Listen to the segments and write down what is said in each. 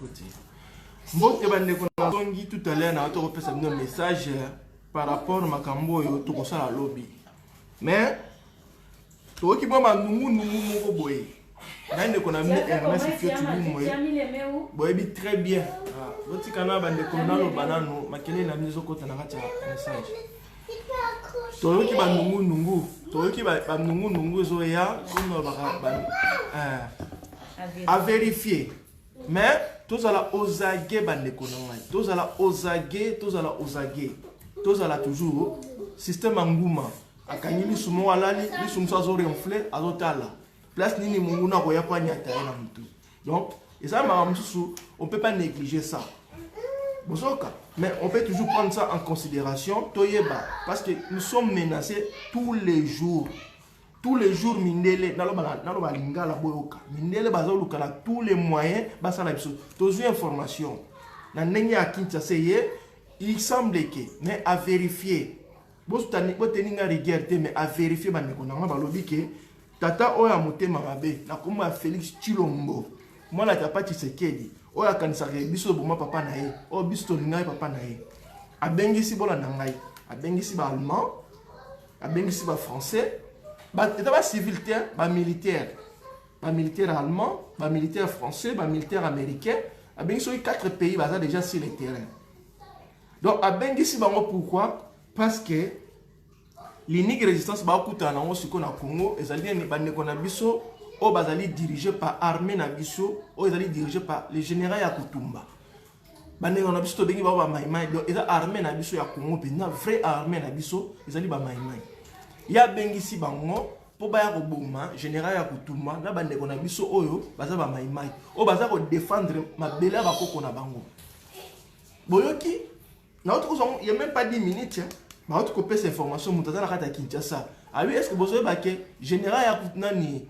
côté. Bon, et ben, on dit tout à l'heure, on a un message par rapport à Makambo et au la lobby. Mais, toi qui vois nous boy. Là, on a mis Ernest très bien. Votre canal, on a un message. Toi qui vas à vérifier. Mais tous à la osage bandekonanga, tous à la osage, tous à la osage, tous à la toujours système anguma. Akanyili sumo alali, li sumsa zo renflé azotala. Place nini munguna koya kwa nyata na mtu. Donc, et ça on peut pas négliger ça. Bosoka, mais on peut toujours prendre ça en considération, toyeba, parce que nous sommes menacés tous les jours. Tous les jours, Mindele, Mindele, tous les moyens, tous les informations. Il semble que, mais à vérifier, mais à vérifier, Tata Oya Motema Mabe, na comme Félix Chilombo, moi la tapa Tshisekedi, Oya Kanisake, biso boma papa nae, o biso lingai papa nae. A bengisi bola nangai, a bengisi ba allemand, a bengisi ba français. C'est pas civil, pas militaire. Pas militaire allemand, pas militaire français, pas militaire américain. À bien sûr, 4 pays basés déjà sur le terrain. Donc, à bien ici, pourquoi? Parce que l'unique résistance va coûter en Congo, et ça est dirigé par l'armée Nabiso, ou ils dirigé par le général Yakutumba. Bande on a biso bengi ba maïmaï, donc ils armée Nabiso ya Congo, une vraie armée Nabiso, ils allaient ba maïmaï. Il y a bengisi bango pour ba roboma général ya Kutumba na bande ko na biso oyo baza ba maïmaï o baza ko défendre ma bela ba koko na bango boyoki na autre chose il y a même pas 10 minutes ba autre copie cette information mutaza na kata Kinshasa ah oui est-ce que bozo ba ke général ya Kutunani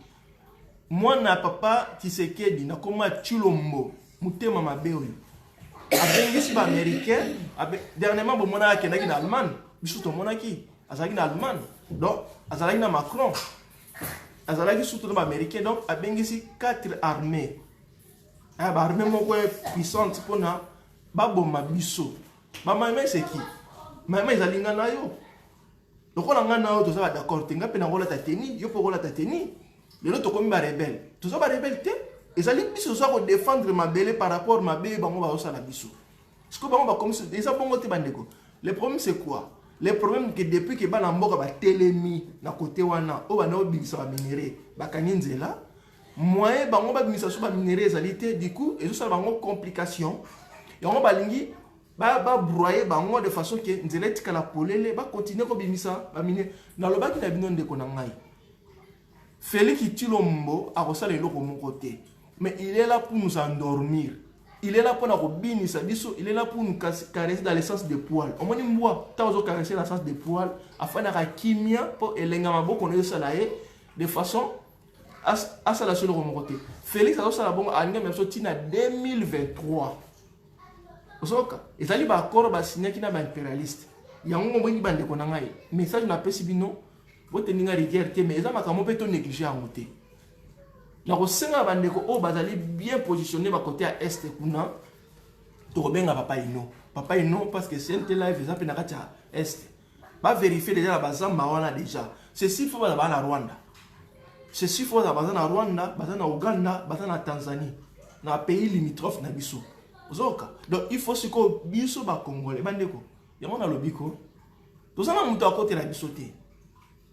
moi na papa Tshisekedi na koma Chilombo mutema mabe oyo abengisi ba américain dernièrement bo mona ke na ki na Allemagne biso to mona ki azalaki na Allemagne donc azalaki na Macron azalaki surtout na américain donc abengisi 4 armées ba armée moko puissante pona ba bomba biso ba maïmaï c'est qui maïmaï zalinga na yo donc on nga na yo toza d'accord tenga pe na rola tateni yo po rola tateni lelo to komi ba rebelle toza ba rebelle te ezali biso so ko défendre ma belle par rapport ma belle bango ba osala biso ce que bango ba comme ça déjà bongo te bandeko le problème c'est quoi? Le problème que depuis que bana mboka ba telemi na côté wana o bana obingisa ba minéraux ba kanyenzela moyen bango ba bingisa so ba minéraux ezalité du coup et ça bango complication et on ba lingi ba broyer bango de façon que nzela tika la polele ba continuer ko bingisa ba minéraux na lobaki na bino ndeko na ngai Félix Chilombo a reçu le loco mon côté mais il est là pour nous endormir. Il est là pour nous bénir, il est là pour nous caresser dans l'essence de poils. On m'a dit, moi, tu as caresser l'essence de poils afin d'avoir kimia pour l'élément qu'on a de façon à ça la seule remontée. Félix a reçu la bonne année, même si tu as 2023. Et ça, il y a un accord signé qui n'a pas impérialiste. Il y a un moment où il y a un message n'a pas si bien non. Vous tenez à rigueur, mais ça m'a quand même pas négligé à monter. La Rosenga bandeko o bazali bien positionné ba côté à est kuna to benga papa ino parce que c'est un live ça pe na kata est ba vérifier déjà la bazamba wana déjà ceci faut ba na Rwanda ceci faut ba na Rwanda ba na Uganda ba na Tanzanie na pays limitrophe na biso ozoka donc il faut siko biso ba congolais bandeko yango na lobiko to sana muto akote na biso te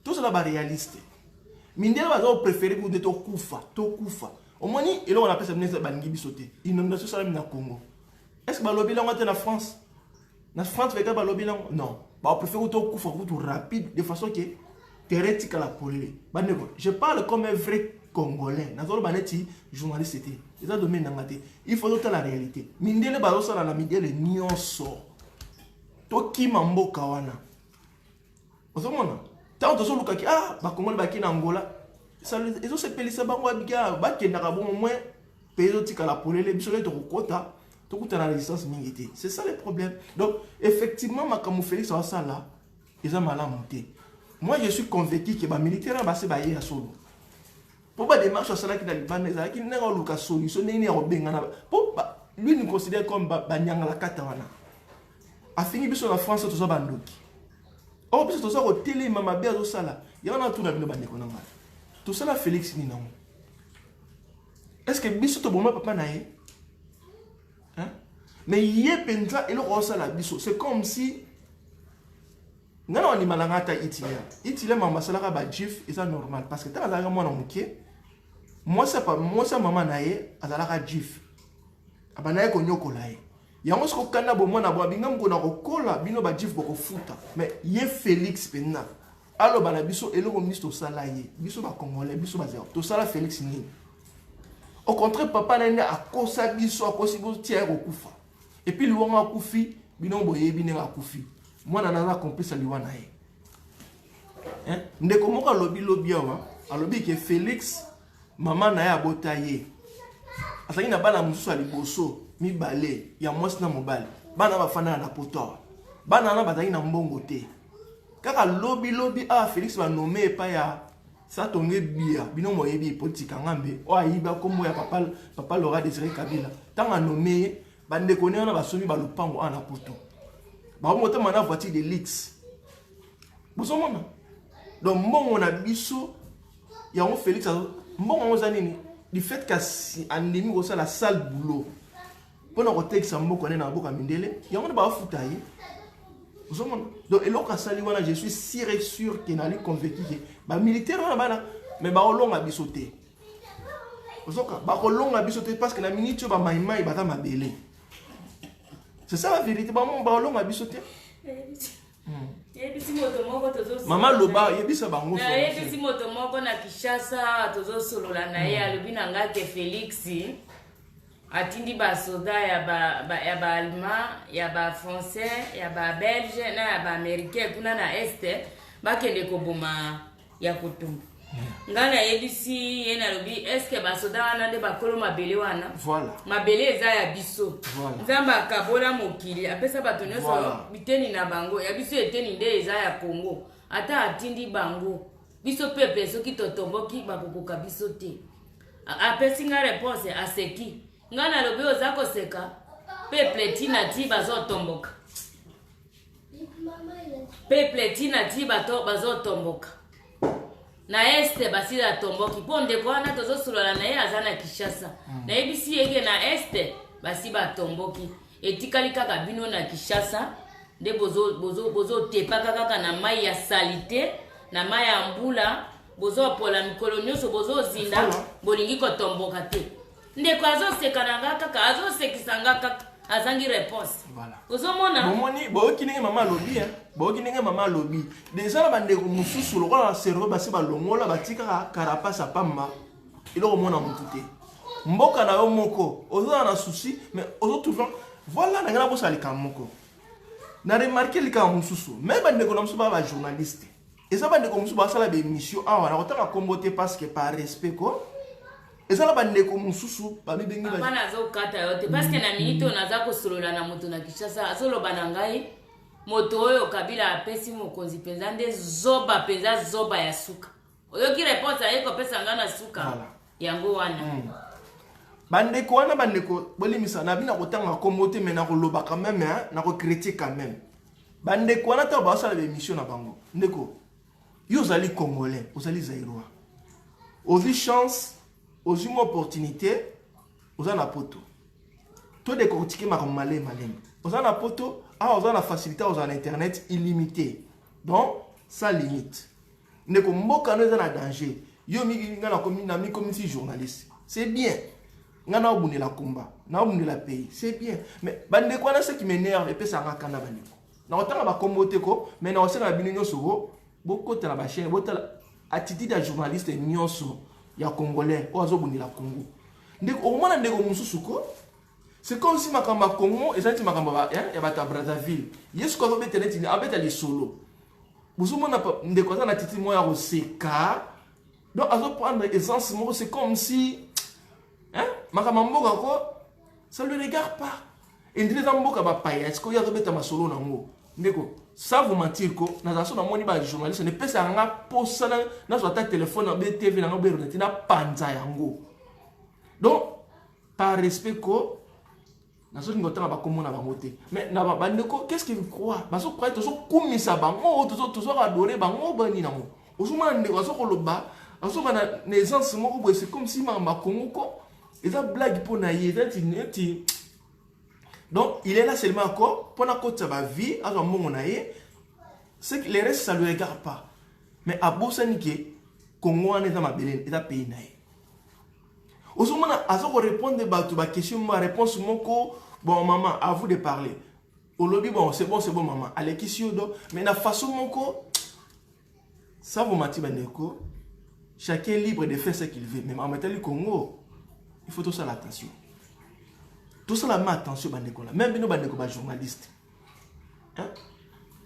to ça ba réaliste Mindele bazo préféré pour de to kufa. Au moins et là on appelle ça ministre bangi bisoté. Inondation ça na Congo. Est-ce que ba lobby là en France? Na France fait ba lobby là non. Ba préfère to kufa tout rapide de façon que théorique la polé. Bandeko, je parle comme un vrai Congolais. Na zolo baneti journaliste c'était. Ça domaine na ngate. Il faut noter la réalité. Mindele bazo ça na mindele nyonso. To ki mambo kawana. Ozomona tant que solo kaki ba Congolais ba ki na Angola ça ils ont se pelisa bango abiga ba ke na bon au moins pays tika la polele biso to kota to kuta na résistance mingité c'est ça le problème donc effectivement makamu Félix ça là ils ont mal à monter moi je suis convaincu que ba militaire ba se ba ya solo pour ba démarche ça là qui dans Liban ça qui n'a pas solution ni robenga na pour lui considère comme banyanga la katawana. A fini biso la France tout ça bandoki. Oh biso tout ça au télé mama bia do sala. Ya na tout na bino bandeko nanga. Tout ça la Félix ni non. Est-ce que biso to bon papa na ye? Hein? Mais yé penza et le rosa la biso, c'est comme si ngana on imalanga ta itilia. Itilia mama sala ba jif et ça normal parce que ta la moi na muké. Moi ça maman na ye azalaka jif. Abana ye ko nyokola ye. Yango sko kana bo mwana bo binga mko na kokola bino ba jif boko futa. Mais ye Félix penna. Allo bana biso eloko misto sala ye. Biso ba congolais, biso ba zero. To sala Félix ni. Au contraire papa na ne akosa biso akosi bo tia ko kufa. Et puis luwa kufi bino boye bino akufi. Mwana na complice liwana ye. Hein? Ndeko moko lobi awa. Alobi ke Félix maman na ya botaye. Asaki na bana mususu aliboso mibale ya mwasi na mobali. Bana bafana na poto. Bana na bazaki na mbongo te. Kaka lobi a Félix va nommer pa ya sa tonge bia bino moyebi politique ngambe o ayiba kombo ya papa Laurent Désiré Kabila. Tanga nommer bande connaît na basomi ba lupango ana poto. Ba mota mana voiture de luxe. Bosomona. Donc mbongo na biso ya on Félix mbongo zanini du fait qu'asi andemi ko la salle boulot. Pona ko texte mboko na boka mindele, ya on ba futa yi. Donc eloko sali wana je suis sûr que nali convaincu que ba militaire wana bana mais ba olonga bisoté. Ozoka ba olonga bisoté parce que na minute ba maimai ba ta mabele. C'est ça la vérité ba mon ba olonga bisoté. Maman loba yebisa bango so. Yebisi moto moko na Kishasa tozo solola na ye alobi na ngate Félix atindi ba soda ya ba allemand ya ba français ya ba belge na ya ba américain kuna na este bakende koboma ya kutumba. Ngana yebisi yena alobi est-ce que ba soda wana nde bakolo mabele wana? Voilà. Mabele eza ya biso. Voilà. Nzamba kabola mokili apesa bato nyonso biteni na bango ya biso eteni nde eza ya Congo. Ata atindi bango. Biso pepe soki totomboki bakokoka biso te. Apesi nga réponse aseki. Ngana lobi ozako seka peple tina ti bazo tomboka. Peple tina ti bazo tomboka. Na este basila tomboki ponde kwa na tozo solola na ye azana Kishasa. Na ebisi yeke na este basiba tomboki. Etikali kaka bino na Kishasa de bozo tepaka kaka na mai ya salite na mai ya mbula bozo pola mikolo nyonso bozo zinda bolingi ko tomboka te. Ndeko azoseka na ngaka kaka azosekisa ngaka azangi réponse. Voilà. Ozomona bomoni boki ndenge mama lobi hein. Boki ndenge mama lobi. Déjà la bande ko mususu lokola cerveau basi ba longola batika carapace pamba. Iloko mona mutu te. Mboka na yo moko ozo na souci mais ozo toujours voilà na ngana bosa likamoko. Na remarqué lika mususu mais bande ko na mususu ba journaliste. Et ça bande ko mususu ba sala be mission awa na kotaka kombote parce que par respect ko. Et ça la bande ko mususu ba bibengi ba. Bana zo kata yote parce que na minute onaza ko solola na moto na Kishasa azolo bana ngai moto oyo Kabila apesi mokonzi penza nde zoba penza zoba ya suka. Oyoki réponse ayeko pesa ngana suka. Voilà. Yango wana. Bandeko wana bandeko bolimisa na bina kotanga komote mais na koloba quand même hein, na ko critiquer quand même. Bandeko wana ta ba sala émission na bango. Ndeko. Yo zali congolais, ozali zairois. Ozi chance, ozi une opportunité, oza na poto. To décortiquer ma malé. Oza na poto, oza na facilité oza na internet illimité. Donc ça limite. Ndeko mboka no eza na danger. Yo mi ngana komi na mi comme si journaliste. C'est bien. Ngana obune la combat, na obune la pays, c'est bien. Mais bande quoi là ce qui m'énerve et puis ça ra kana bande. Na otanga ba kombote ko, mais na osena bino nyoso beaucoup de la chaîne, beaucoup attitude de journaliste nyoso ya congolais ozo bune la Congo. Ndeko au moins ndeko mususu ko. C'est comme si makamba Congo et ça ti makamba ba hein, ya bata Brazzaville. Yesu ko be internet ni abeta les solo. Busumo na ndeko za na titi mo ya oseka. Donc azo prendre essence mo c'est comme si hein? Makamamboka ko ça le regarde pas. Et ndile za mboka ba paya est-ce que ya robeta masolo na ngo. Ndeko, ça vous mentir ko na zaso na moni ba journaliste ne pesa nga posa na so ta téléphone na BTV na ngo berona tina panza yango. Donc par respect ko na nazo ngotanga ba komona bango te mais na ba bandeko qu'est-ce qu'ils croient baso croire tozo kumisa bango tozo adorer bango bani nango osuma ndeko aso koloba aso bana naissance moko boye c'est comme si mama Congo ko eza blague pour na yé ti donc il est là seulement encore pour na kota ba vie azo mbongo na yé c'est que les restes ça le regarde pas mais à bosani ke Congo en est dans ma belle et pays na yé osuma aso ko répondre ba question ma réponse moko bon maman à vous de parler au lobby bon c'est bon maman allez qui mais la façon moko ça vous mati bandeko chacun est libre de faire ce qu'il veut mais en mettant le Congo il faut tout ça l'attention tout ça la met attention bandeko là même nous bandeko ba journaliste hein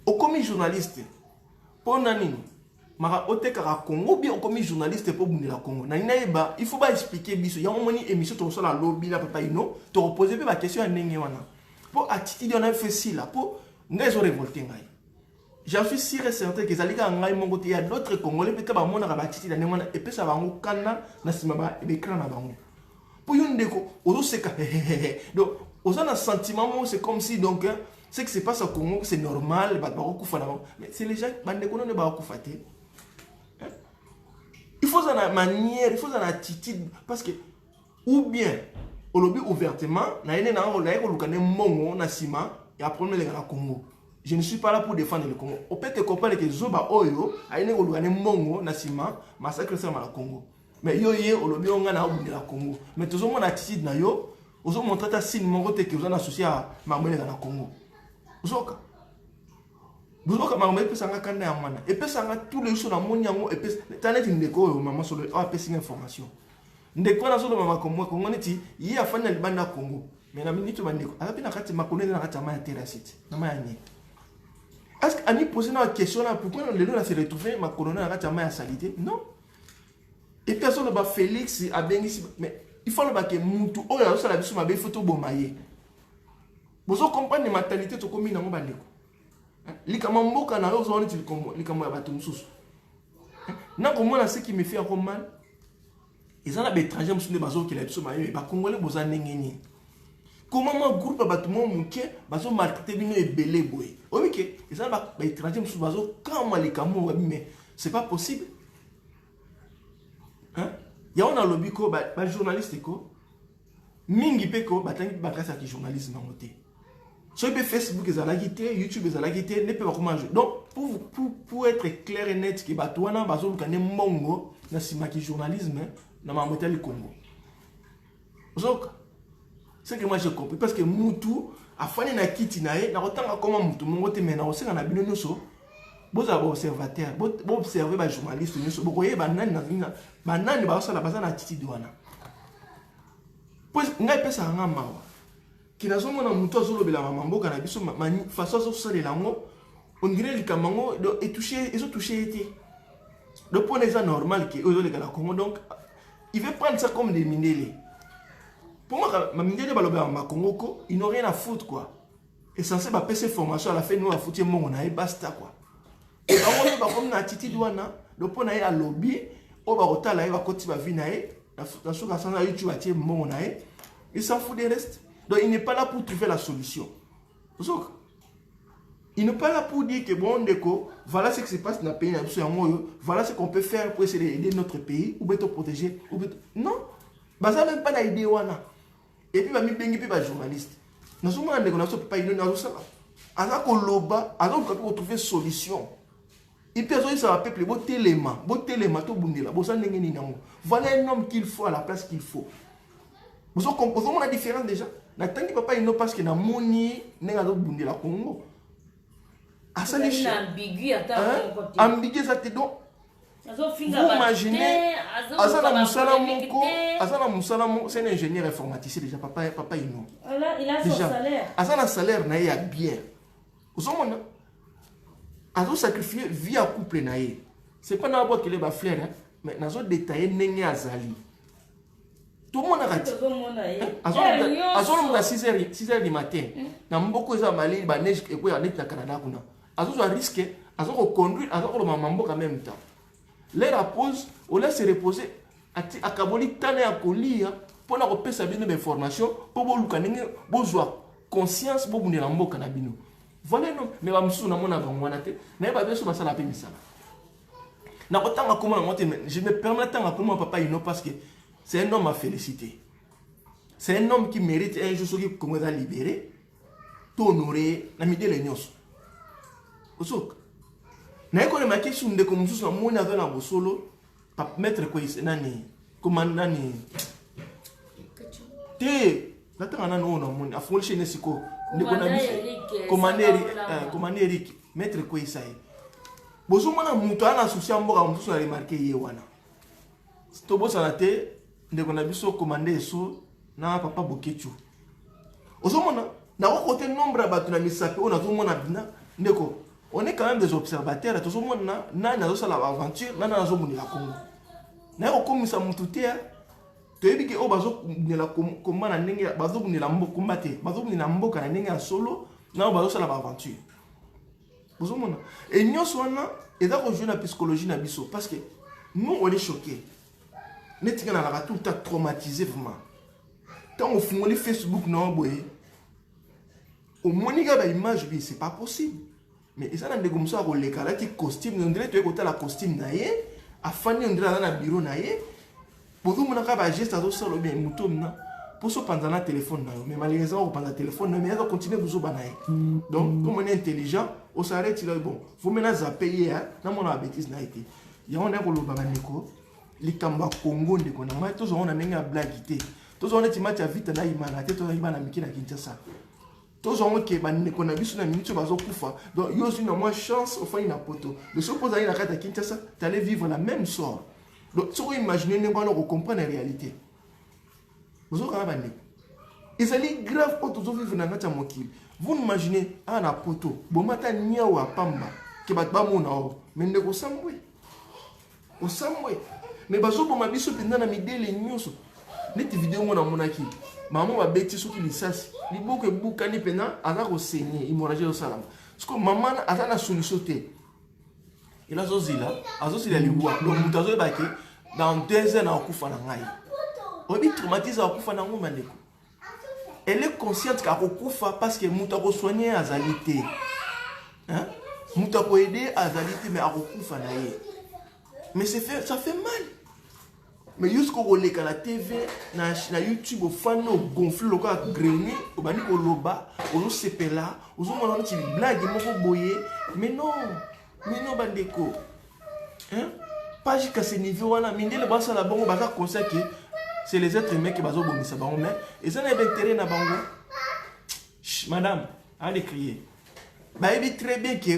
au commis journaliste pour nani mara oteka Congo bien au commis journaliste pour bunela Congo na inaeba il faut pas expliquer biso ya moni émission to la lobby là papa ino te reposer ba question à ndenge wana pour attitude on a fait si là pour ngezo révolter ngai j'en suis sûr et certain que zalika ngai mongo te ya d'autres congolais peut-être ba mona ba attitude na ngwana et puis ça va ngokana na sima ba écran na bango pour yondeko ozo seka donc ozo na sentiment c'est comme si donc ce qui se passe au Congo c'est normal ba kufa na mais c'est les gens bandeko no ba kufa te. Il faut une manière, il faut une attitude parce que ou bien au lobby ouvertement na ene na ngolo yako lukane mongo na sima ya problème le Congo. Je ne suis pas là pour défendre le Congo. On peut te comprendre que zoba oyo aine ko lukane mongo na sima massacre ça na Congo. Mais yo au lobby on na obu la Congo. Mais toujours mon attitude na yo, ozo montrer ta signe mongo te que vous en associé à mamele na Congo. Ozoka vous avez dit que vous avez et puis ça a tous les jours dans mon yango et puis tu as dit ndeko maman sur le a une information ndeko na solo mama comme moi Congo neti yi afanya libanda Congo mais na minute bandeko ala pina kati makonene na kati ma terrasite na ma yanye est-ce que ani poser une question là pourquoi le lieu là se retrouver ma colonne na kati ma salité non et puis ça le ba Félix a bengi mais il faut le ba que mutu o ya so la biso ma be photo bomaye bozo comprendre mentalité to komi na mo bandeko likamamboka na yozo on dit likamo ya bato mususu na komona ce qui me fait encore mal ils ont la étranger mususu bazo ki la biso maye ba congolais boza ndengeni comment mon groupe bato mo muke bazo maltraiter bino ebele boye OK ils ont ba étranger mususu bazo kama likamo mais c'est pas possible hein ya on a lobby ko ba journaliste ko mingi peko batangi bakasa ki journalisme ngote. Sur Facebook, ils ont la guité, YouTube, ils ont la guité, ne peut pas comment jouer. Donc, pour être clair et net, que Batouana, Bazou, Kane Mongo, na simaki journalisme, na mamotel le Congo. Donc, c'est que moi j'ai compris. Parce que Moutou, a fallu na kiti nae, na otanga comment Moutou, Mongo te mena, aussi na bino noso, vous avez observateur, vous observez les journalistes, vous voyez, banane na vina, banane, ba osala bazana titi douana. Pues, ngai pesa nga mawa. Qui n'a jamais monté sur le mambo quand a biso façon sur ça les langues on dirait les camango et touché ils ont touché été le point est normal que eux les gars Congo donc il veut prendre ça comme des minéraux pour moi ma minéraux baloba ma Congo ils n'ont rien à foutre quoi et censé ba passer formation à la fin nous à foutre mon on a basta quoi et on va comme na attitude douana le point est à lobby au barota là il va continuer à vivre na sur la sans YouTube à tirer mon on a il s'en fout des restes. Donc il n'est pas là pour trouver la solution. Il n'est pas là pour dire que bon, voilà ce qui se passe dans le pays, voilà ce qu'on peut faire pour essayer d'aider notre pays, ou bien te protéger. Non, ça même pas d'idée. Et puis, il va me journaliste. Nous sommes en train de pas une chose. Alors qu'on peut trouver solution. Et puis, ça va peuple, bon téléma, tout bundela, voilà un homme qu'il faut à la place qu'il faut. Vous comprenez la différence déjà? Na tangi papa ino parce que na moni nenga do bundi la Congo. Asa les ambigu ata côté. Ambigu ça te donc. Vous imaginez Asa na musala moko, c'est un ingénieur informaticien déjà papa ino. Il a son salaire. Asa na salaire na ya bien. Vous avez Asa sacrifier vie à couple na ye. C'est pas na boîte que les ba fleur hein, mais na zo détailler nengi azali. Tout le monde a raté. À 6h du matin, dans beaucoup de Mali, il neige et puis il y a Canada. Il a risqué, il a conduire, il a mambo en même temps. L'air pause, on laisse se reposer. À Kaboli, il y a un colis pour la repère sa bien d'information pour vous le canner, besoin. conscience bobu ne lamboka na bino. Voilà non, mais ba musu na mona bangwana te. Na ba beso basala pe misala. Na kotanga comment na moté, je me permets tanga comment papa Ino parce que c'est un homme à féliciter. C'est un homme qui mérite un jour qui comme ça libéré, t'honorer na midele nyos. Osok. Na ko le maké sunde comme musu na mona dans na bosolo, pa mettre quoi ici nani, comment nani. Te natanga na no mona afungoli chez siko. Commandeur Eric, maître quoi ça est. Bozo mona muto ana souci mboka mutu na remarquer ye wana. To bosa na te ndeko na biso commandeur so na papa Bokechu. Ozo mona na côté nombre ba tuna misape on a tout mona bina ndeko. On est quand même des observateurs, to zo mona na na zo la aventure na na zo moni la Congo. Na ko komisa mutu te toyebi ke o bazo nela komba na ndenge bazo nela mboka kombate bazo nela mboka na ndenge ya solo na bazo sala ba aventure bozo mona et nyonso wana eza ko jouer na psychologie na biso parce que nous on est choqués netika na la tout le temps traumatisé vraiment tant on fungoli Facebook na boye au moniga ba image bi c'est pas possible mais ça na ndeko muso ko lekala ti costume on dirait to ekota la costume na ye afani on dirait na bureau na ye. Pour vous, vous avez un geste à vous bien, pour se prendre un téléphone, mais malheureusement, vous prenez un téléphone, mais vous continuez à vous banailler. Donc, comme on est intelligent, on s'arrête, il est bon. Vous maintenant à payer, dans mon bêtise, il y a un écolo, les Kamba Congo, les Konama, tous on a une blague. Tous on est match à vite, là, il m'a raté, tous on a mis la Kinshasa. Tous on est qu'on a vu sur la minute, sur Bazo Koufa. Donc, il y a aussi une moins chance au fond d'une poto. De supposer à la carte à Kinshasa, tu allais vivre la même sort. Donc, si vous imaginez, vous comprenez la réalité. Vous avez et c'est grave quand vous vivez dans notre monde. Vous imaginez, à la poto, vous m'avez mis à Pamba, qui va pas mon or, mais ne vous samoué. Au samoué. Mais vous avez mis sur le midé les news. Net vidéo, mon amonaki. Maman va bêter sur qui sas. Il faut que vous cani pena, à la renseigner, il m'a rangé au salam. Parce que maman a la solution. Et là, Zozila, Azozila les bois. Donc, vous avez baqué dans 2 ans à Okufa Nangai. On est traumatisé à Okufa Nango Maneko. Elle est consciente qu'à Okufa parce que Moutako soigné à Zalité. Hein? Moutako aidé à Zalité, mais à Okufa Naye. Mais ça fait mal. Mais jusqu'au relais à la TV, na YouTube, au fan, au gonfle, au cas grenier, au bani au loba, au sepela, au zoom on a blague, mais non. Mais non, bandeko. Hein? Pas jusqu'à ce niveau là, mais le boss à la banque, baza conseil que c'est les êtres humains qui bazo bomisa bango mais et ça n'a pas intérêt na bango. Madame, allez crier. Ba ebi très bien que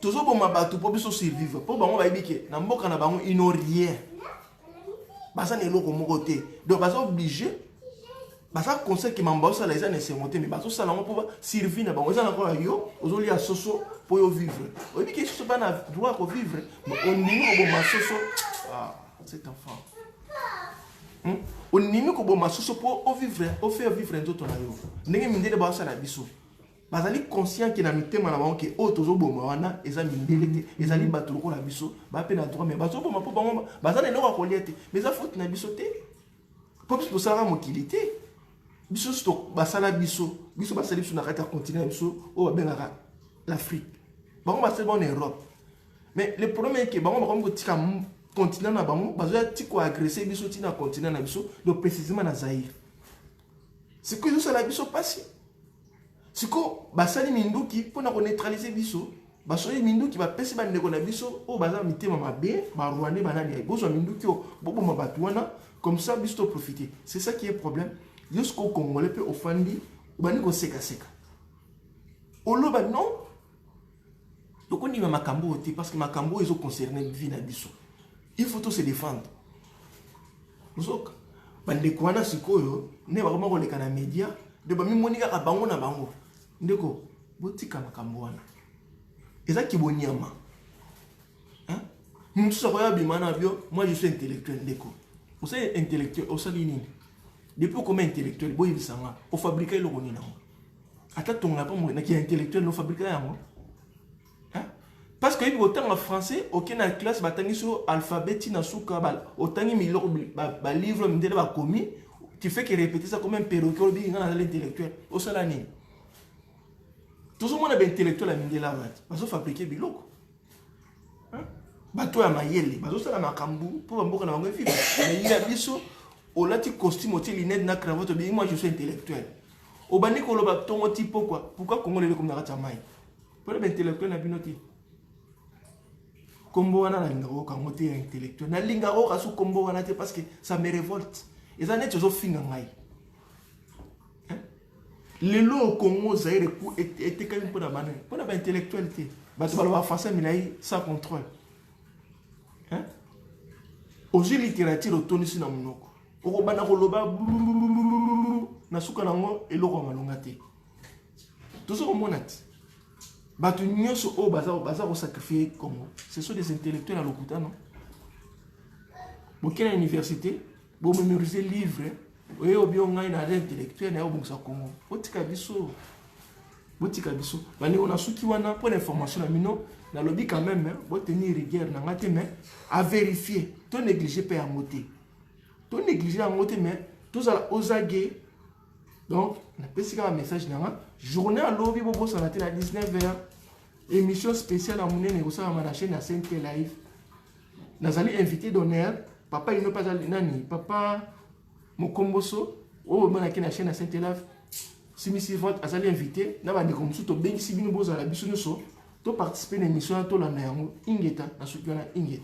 toujours bon mabatu pour biso survivre. Pour bango ba ebi que na mboka na bango ils n'ont rien. Baza ne loko mokoté. Donc baza obligé. Baza conseil que mambosa les années c'est monté mais bazo ça là pour survivre na bango. Ça encore yo, aujourd'hui à soso pour y vivre. On dit que je ne pas droit de vivre, mais on n'y a pas de ah, cet enfant. On n'y a pas de pour vivre, pour faire vivre un autre. On n'y a pas de base à la biso. Parce que conscient que na mitema na bango que auto zo boma wana ezali mbelete ezali batuloko la biso ba pe na droit mais bazo boma po bango bazana eloko akoliete mais ça faute na biso te pour que ça mokilité biso sto basala biso basali biso na kata continent biso o bengaka l'Afrique. Bon, c'est bon en Europe. Mais le problème est que bon, on va tika continent na bango, bazo tiko agresser biso tina continent na biso, donc précisément na Zaïre. C'est que ça la biso passé. C'est que basali minduki pour na neutraliser biso, basali minduki ba pesi ba ndeko na biso o baza mitema mabe, ba rwandais banani bozo minduki o bobo mabatuana comme ça biso profiter. C'est ça qui est problème. Jusqu'au Congolais peut offandi, bani ko seka seka. Oloba non. Donc on dit ma Makambo parce que Makambo ils ont concerné vie na biso. Il faut tous se défendre. Nous bande kwana sikoyo ne ba ko leka na media de ba mi monika ka bango na bango. Ndeko botika Makambo wana. Eza kibonyama. Hein? Nous sommes ya bimana bio, moi je suis intellectuel ndeko. Vous savez intellectuel au salini. Depuis comment intellectuel boy bisanga, au fabriquer le roni na. Ata tonga pas mo na ki intellectuel no fabriquer yango. Parce que autant en français, aucun classe batangi sur alphabet na souka bal, autant mi livre me délai commis, tu fais que répéter ça comme un perroquet ou bien dans l'intellectuel. Au salani. Tout le monde est intellectuel à Mindela. Parce que fabriquer biloko. Bato ya mayele. Bato ça la makambu. Pour un bon na vivre. Mais il y a biso. Au lati costume, au lunettes, na cravate. Moi je suis intellectuel. Au bani ko lo ba tongo tipo quoi. Pourquoi Congo le comme na ratamai? Pour être intellectuel na binoti. Combo wana na lingaro kango te intellectuel. Na lingaro kasu combo wana te parce que ça me révolte. Et ça net zo finga ngai. Les lois au Congo, Zaire étaient quand même pour la banane. Pour la intellectualité. Bah, tu vas le faire sans contrôle. Aux littérature, au tonus na monoko. Au robana roloba, na suka nango, et l'eau malongate. Tout ça au monat. Bah, tu n'y so au bazar au sacrifié Congo. Ce sont des intellectuels à l'Okuta, non? Bokina université, bon mémoriser livre. Oui, au bien, on a une intellectuelle, on a un bon Congo. Botika biso. On a ceux qui ont pour l'information, dans le lobby quand même, pour tenir rigueur, mais à vérifier. Ton négligé peut en moter. Ton négligé en moter, mais tous à osagé. Donc, on a passé un message dans journée à lobby, à 19h. Émission spéciale à Mouné, négocier à ma chaîne à CNT Live. Nous allons inviter d'honneur. Papa, il n'est pas allé, nani. Papa. Mokomboso, oh, on a une chaîne à Saint-Élave. Si je suis invité, je vais vous inviter à participer à l'émission, à l'émission, à l'émission, à l'émission,